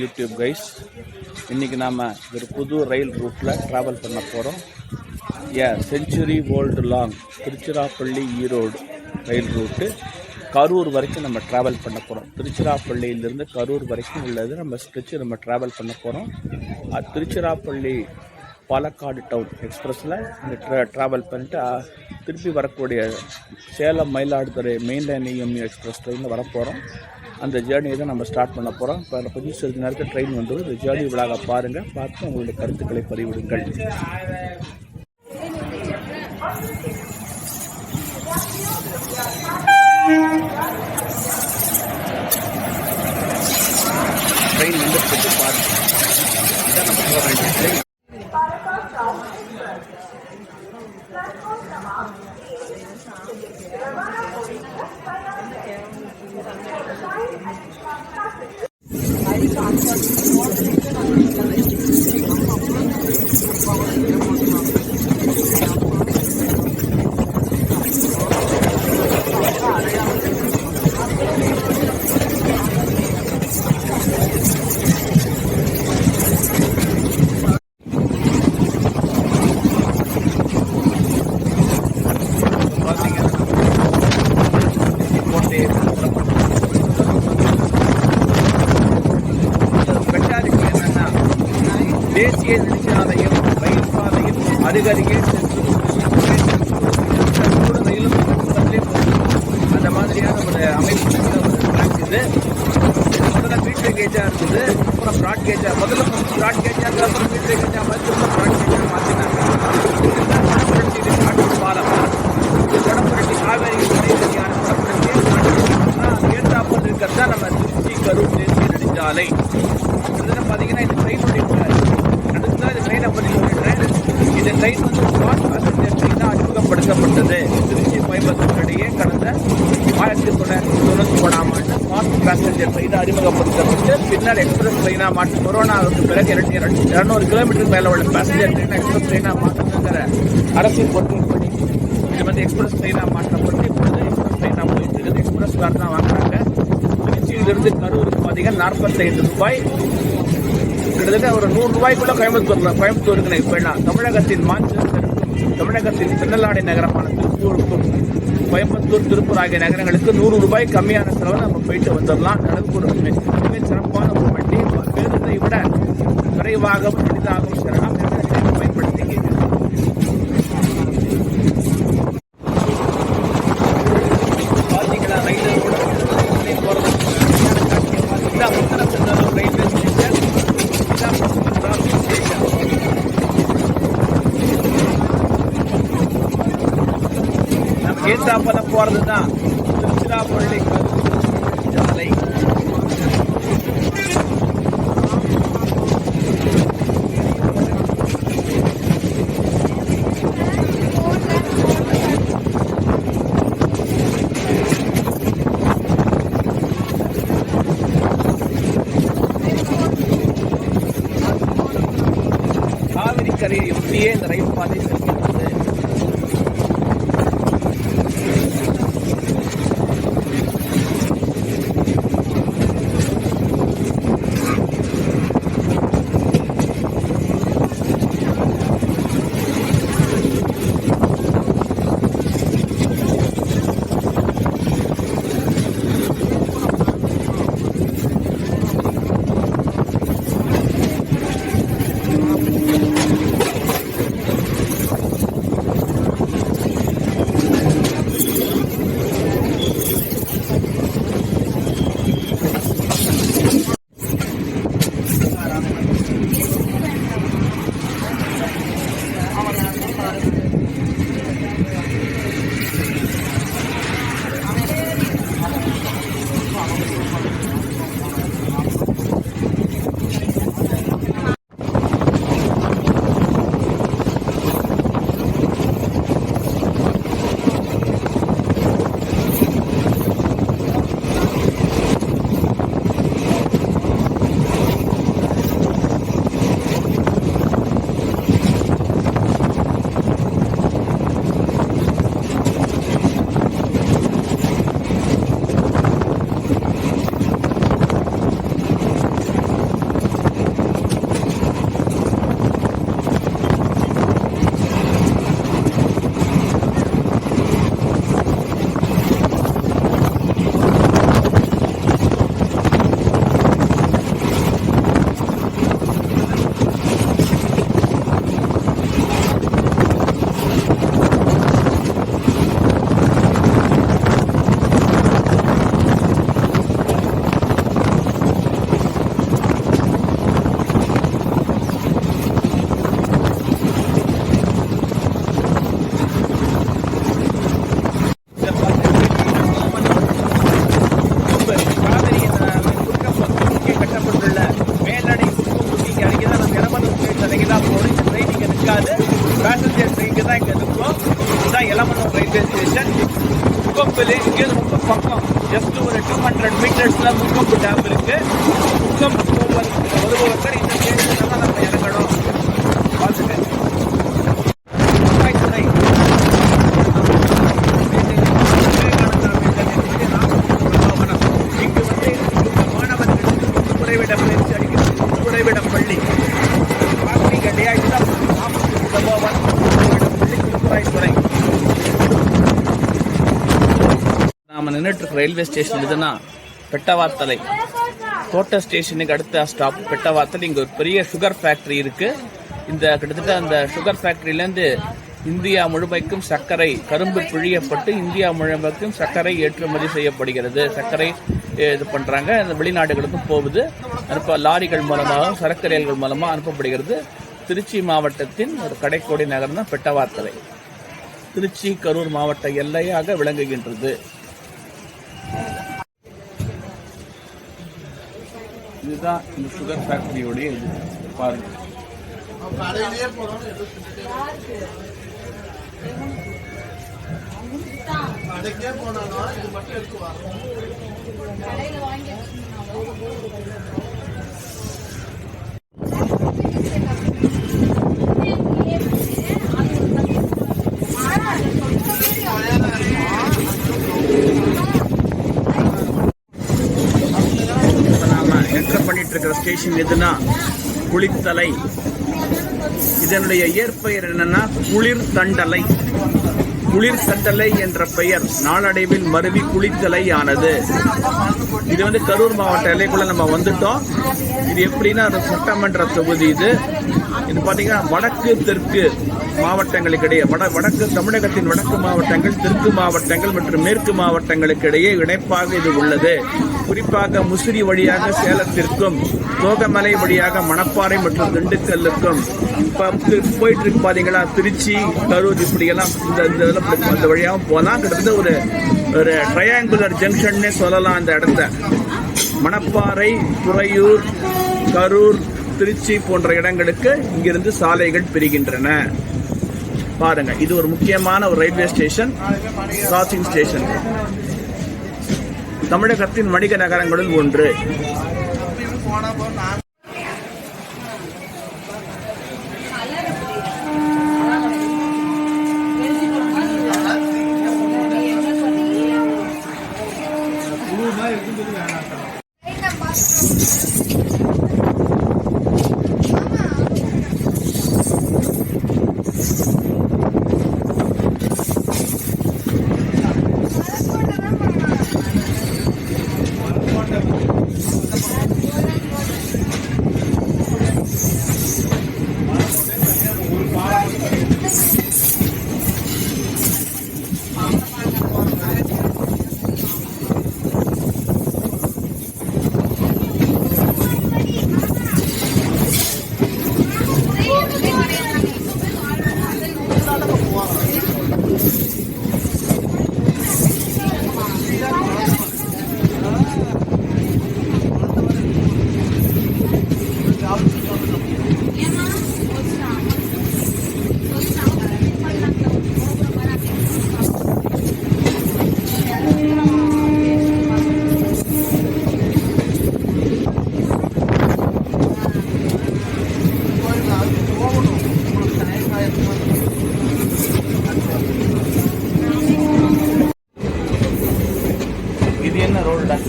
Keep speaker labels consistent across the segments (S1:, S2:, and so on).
S1: YouTube guys. இன்றைக்கி நாம் ஒரு புது ரயில் ரூட்டில் ட்ராவல் பண்ண போகிறோம். Century old long Tiruchirappalli Erode ரயில் ரூட்டு கரூர் வரைக்கும் நம்ம ட்ராவல் பண்ண போகிறோம். திருச்சிராப்பள்ளியிலேருந்து கரூர் வரைக்கும் உள்ளது நம்ம ஸ்ட்ரெச்சு நம்ம ட்ராவல் பண்ண போகிறோம். திருச்சிராப்பள்ளி பாலக்காடு டவுன் எக்ஸ்பிரஸில் இந்த ட்ராவல் பண்ணிட்டு திருப்பி வரக்கூடிய Salem Mayiladuthurai main line EMU express ட்ரெயினில் வரப்போகிறோம். அந்த ஜேர்னியை தான் நம்ம ஸ்டார்ட் பண்ண போகிறோம். இப்போ கொஞ்சம் சிறிது நேரத்தில் ட்ரெயின் வந்துடும். இந்த ஜேர்னி விழாக பாருங்கள், பார்த்து உங்களுடைய கருத்துக்களை பதிவிடுங்கள். ட்ரெயின் வந்துட்டு பாருங்கள். இதான் நம்ம போக வேண்டிய ட்ரெயின். தேசிய நெடுஞ்சாலையும் ரயில் பாதையும் அருகருகே ரயிலும் அந்த மாதிரியான ஒரு அமைப்பு இது. முதல்ல மீட்டர் கேஜாக இருக்குது, அப்புறம் ப்ராட் கேஜாக, முதல்ல ப்ராட் கேஜாக இருந்தது, அப்புறம் மீட்டர் கேஜாக மாதிரி திரும்ப ப்ராட் கேஜாக மாற்றினாங்க. காட்டு பாலம் வடபுரட்டி காவேரி சரியான வடபுரட்டி ஏற்றாப்பல் இருக்கிறது தான் நம்ம திருச்சி கரூர் தேசிய நெடுஞ்சாலை. பார்த்தீங்கன்னா இந்த ட்ரெயினுடைய அடுத்ததான் இந்த ட்ரெயினை பற்றி சொல்லிடுறேன். இந்த ட்ரெயின் வந்து ஃபாஸ்ட் பேசஞ்சர் ட்ரெயின் தான் அறிமுகப்படுத்தப்பட்டது. திருச்சி கோயம்புத்தூர் இடையே கடந்த 1991ஆம் ஆண்டு ஃபாஸ்ட் பேசஞ்சர் ட்ரெயின் அறிமுகப்படுத்தப்பட்டு பின்னர் எக்ஸ்பிரஸ் ட்ரெயினாக மாற்றி கொரோனாவுக்கு பிறகு 200 கிலோமீட்டருக்கு மேலே உள்ள பேசஞ்சர் ட்ரெயினை எக்ஸ்பிரஸ் ட்ரெயினாக மாற்றணுங்கிற அரசின் கொள்கைப்படி இது வந்து எக்ஸ்பிரஸ் ட்ரெயினாக மாற்றப்பட்டு இப்பொழுது எக்ஸ்பிரஸ் ட்ரெயினாக போயிட்டு இருக்குது. எக்ஸ்பிரஸ் கார் தான் வாங்குறாங்க. திருச்சியிலிருந்து கரூருக்கு பார்த்தீங்கன்னா 45 ரூபாய், கிட்டத்தட்ட ஒரு 100 ரூபாய்க்குள்ள கோயம்புத்தூருக்கு போயிடலாம். தமிழகத்தின் பின்னலாடை நகரமான திருப்பூருக்கும் கோயம்புத்தூர் திருப்பூர் ஆகிய நகரங்களுக்கு 100 ரூபாய் கம்மியான செலவு நம்ம போயிட்டு வந்துடலாம். அளவுக்கு ஒரு மிக சிறப்பான ஒரு வண்டி, பேருந்தை விட விரைவாகவும் எளிதாகவும் செல்லலாம். பயன்படுத்திக்க பார்த்தீங்களா ரயில் போறது ரயில்வே ஸ்டேஷன் நம்ம ஏத்தாப்பல போறது தான் திருச்சிராப்பள்ளி சாலை. காவிரி கரையை ஒட்டியே இந்த ரயில் பாதை செல்கிறது. பக்கம் வருபவர்கள் இந்த ஸ்டேஷன்ல தான் நம்ம இறங்கணும். பார்த்துங்க. பள்ளி நாம நின்றுட்டு ரயில்வே ஸ்டேஷன் இதுனா பெட்டவாத்தலை தோட்ட ஸ்டேஷனுக்கு அடுத்த ஸ்டாப் பெட்டவாத்தல். இங்க ஒரு பெரிய சுகர் ஃபேக்டரி இருக்கு. இந்த கிட்டத்தட்ட அந்த சுகர் ஃபேக்டரியிலேருந்து இந்தியா முழுமைக்கும் சர்க்கரை கரும்பு பிழியப்பட்டு இந்தியா முழுமைக்கும் சர்க்கரை ஏற்றுமதி செய்யப்படுகிறது. சர்க்கரை இது பண்றாங்க, இந்த வெளிநாடுகளுக்கும் போகுது. லாரிகள் மூலமாகவும் சரக்கு ரயில்கள் மூலமாக அனுப்பப்படுகிறது. திருச்சி மாவட்டத்தின் ஒரு கடைக்கோடி நகரம் தான் பெட்டவாத்தலை. திருச்சி கரூர் மாவட்ட எல்லையாக விளங்குகின்றது. இதுதான் இந்த சுகர் ஃபேக்டரியோடைய இது பாருங்க. ஸ்டேஷன் எதுனா குளித்தலை. இதனுடைய இயற்பெயர் என்னன்னா குளிர் தண்டலை. குளிர் தண்டலை என்ற பெயர் நாளடைவில் மருவி குளித்தலை ஆனது. இது கரூர் மாவட்ட எல்லைக்குள்ள நம்ம வந்துட்டோம். இது எப்படின்னா சட்டமன்ற தொகுதி. இது பாத்தீங்கன்னா வடக்கு தெற்கு மாவட்டங்களுக்கிடையே வடக்கு தமிழகத்தின் வடக்கு மாவட்டங்கள், தெற்கு மாவட்டங்கள் மற்றும் மேற்கு மாவட்டங்களுக்கு இடையே இணைப்பாக இது உள்ளது. குறிப்பாக முசிறி வழியாக சேலத்திற்கும், தோகமலை வழியாக மணப்பாறை மற்றும் திண்டுக்கல்லுக்கும் போயிட்டு இருக்கு. பாத்தீங்களா, திருச்சி கரூர் இப்படியெல்லாம் இந்த வழியாகவும் போலாம். கிட்டத்தட்ட ஒரு ட்ரையாங்குலர் ஜங்ஷன்னே சொல்லலாம். அந்த இடத்த மணப்பாறை, துறையூர், கரூர், திருச்சி போன்ற இடங்களுக்கு இங்கிருந்து சாலைகள் பிரிகின்றன. பாருங்க, இது ஒரு முக்கியமான ஒரு ரயில்வே ஸ்டேஷன், கிராசிங் ஸ்டேஷன். தமிழகத்தின் வணிக நகரங்களில் ஒன்று.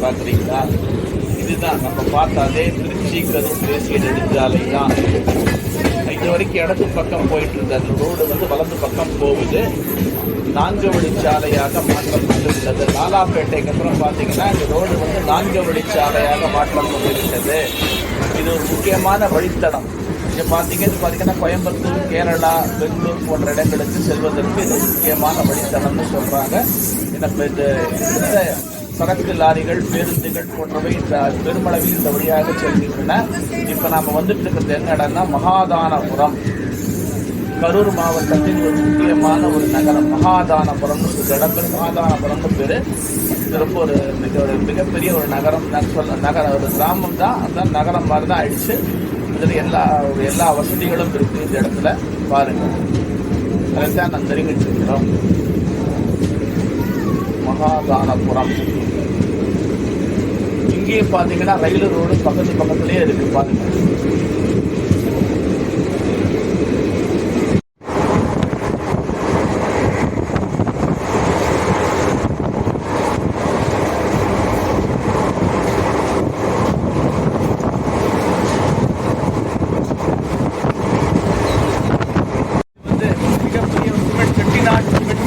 S1: பாக்குறீங்களா? இதுதான் நம்ம பார்த்தாலே திருச்சி கரூர் தேசிய நெடுஞ்சாலை தான். இது வரைக்கும் இடது பக்கம் போயிட்டு இருந்த அந்த ரோடு வலது பக்கம் போகுது. 4 வழிச்சாலையாக மாற்றப்பட்டுள்ளது. லாலாப்பேட்டைக்கு அப்புறம் பார்த்தீங்கன்னா இந்த ரோடு 4 வழிச்சாலையாக மாற்றப்பட்டுள்ளது. இது ஒரு முக்கியமான வழித்தடம். இது பார்த்தீங்கன்னா கோயம்புத்தூர், கேரளா, பெங்களூர் போன்ற இடங்களுக்கு செல்வதற்கு இது முக்கியமான வழித்தடம்னு சொல்றாங்க. இந்த சரக்கு லாரிகள், பேருந்துகள் போன்றவை இந்த பெருமளவில் இந்த வழியாக செல்கின்றன. இப்ப நாம வந்துட்டு இருக்கிறது என்ன இடம்னா மகாதானபுரம். கரூர் மாவட்டத்தின் ஒரு முக்கியமான ஒரு நகரம் மகாதானபுரம். இந்த இடத்துல மகாதானபுரம் பேரு. இது ரொம்ப ஒரு மிகப்பெரிய ஒரு நகரம். ஒரு கிராமம் தான், அந்த நகரம் மாதிரி தான் ஆயிடுச்சு. இதுல எல்லா வசதிகளும் இருக்கு இந்த இடத்துல. பாருங்க, அதைத்தான் நான் தெரிவிட்டு இருக்கிறோம். மகாதானபுரம். இங்கேயும் பார்த்தீங்கன்னா ரயில் ரோடு பக்கத்துலேயே இருக்குது பாருங்க.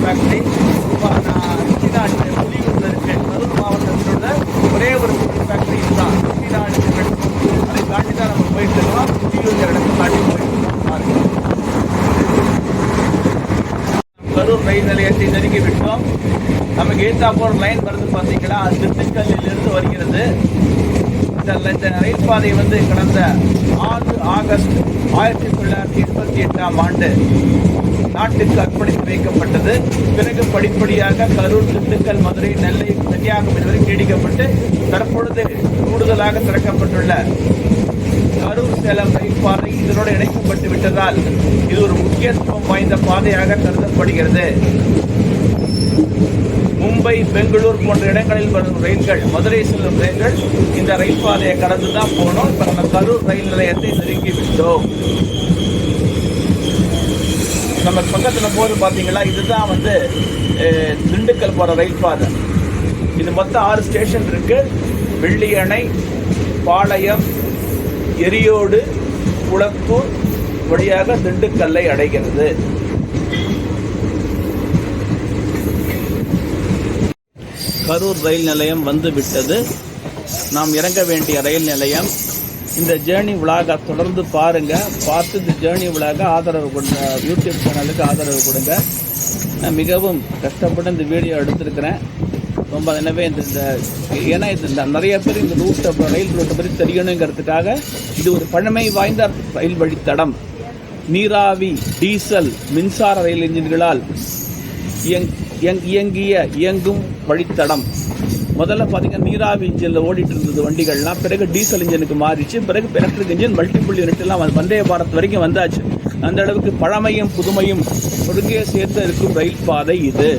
S1: ஃபேக்டரி புலியூரில் இருக்கு. கரூர் மாவட்டத்தோட ஒரே ஒரு ஃபேக்டரி இதுதான் செட்டிநாடு சிமெண்ட். அதை தாண்டி தான் நம்ம போயிட்டு இருக்கோம். புலியூர் இடத்தை தாண்டி போயிட்டு இருக்கோம். கரூர் ரயில் நிலையத்தை நெருங்கி விட்டோம். நமக்கு ஏற்றாப்போ ஒரு லைன் வருது பார்த்தீங்களா, திண்டுக்கல்லிலிருந்து வருகிறது. இந்த ரயில் பாதை கடந்த 6 ஆகஸ்ட் 1988ஆம் ஆண்டு நாட்டுக்கு அர்ப்பணித்து வைக்கப்பட்டது. பிறகு படிப்படியாக கரூர், திண்டுக்கல், மதுரை, நெல்லை, கன்னியாகுமரி வரை நீடிக்கப்பட்டு தற்பொழுது கூடுதலாக திறக்கப்பட்டுள்ள கரூர் சேலம் ரயில் பாதை இதனோடு இணைக்கப்பட்டு விட்டதால் இது ஒரு முக்கியத்துவம் வாய்ந்த பாதையாக கருதப்படுகிறது. மும்பை, பெங்களூர் போன்ற இடங்களில் வரும் ரயில்கள், மதுரை செல்லும் ரயில்கள் இந்த ரயில் பாதையை கடந்து தான் போனோம். இப்போ நம்ம கரூர் ரயில் நிலையத்தை நெருங்கி விட்டோம். நம்ம பக்கத்தில் போது பார்த்தீங்களா, இதுதான் திண்டுக்கல் போகிற ரயில் பாதை. இது மொத்தம் 6 ஸ்டேஷன் இருக்கு. வெள்ளியணை, பாளையம், எரியோடு, குளத்தூர் வழியாக திண்டுக்கல்லை அடைகிறது. கரூர் ரயில் நிலையம் வந்து விட்டது. நாம் இறங்க வேண்டிய ரயில் நிலையம். இந்த ஜேர்னி விலாக தொடர்ந்து பாருங்க. பார்த்து இந்த ஜேர்னி விலாக ஆதரவு கொடுங்க. யூடியூப் சேனலுக்கு ஆதரவு கொடுங்க. நான் மிகவும் கஷ்டப்பட்டு இந்த வீடியோ எடுத்திருக்கிறேன். ரொம்ப எனவே ஏன்னா நிறைய பேர் இந்த ரயில் ரூட்டை பற்றி தெரியணுங்கிறதுக்காக இது ஒரு பழமை வாய்ந்த ரயில் வழித்தடம். நீராவி, டீசல், மின்சார ரயில் என்ஜின்களால் இயங்கும் வழித்தடம். முதல்ல பார்த்தீங்கன்னா நீராவி இன்ஜினில் ஓடிட்டு இருந்தது வண்டிகள்லாம். பிறகு டீசல் இன்ஜினுக்கு மாறிச்சு. பிறகு எலக்ட்ரிக் இன்ஜின், மல்டிபிள் யூனிட் எல்லாம் வந்தே பாரத் வரைக்கும் வந்தாச்சு. அந்த அளவுக்கு பழமையும் புதுமையும் ஒருங்கே சேர்த்து இருக்கும் ரயில் பாதை இது.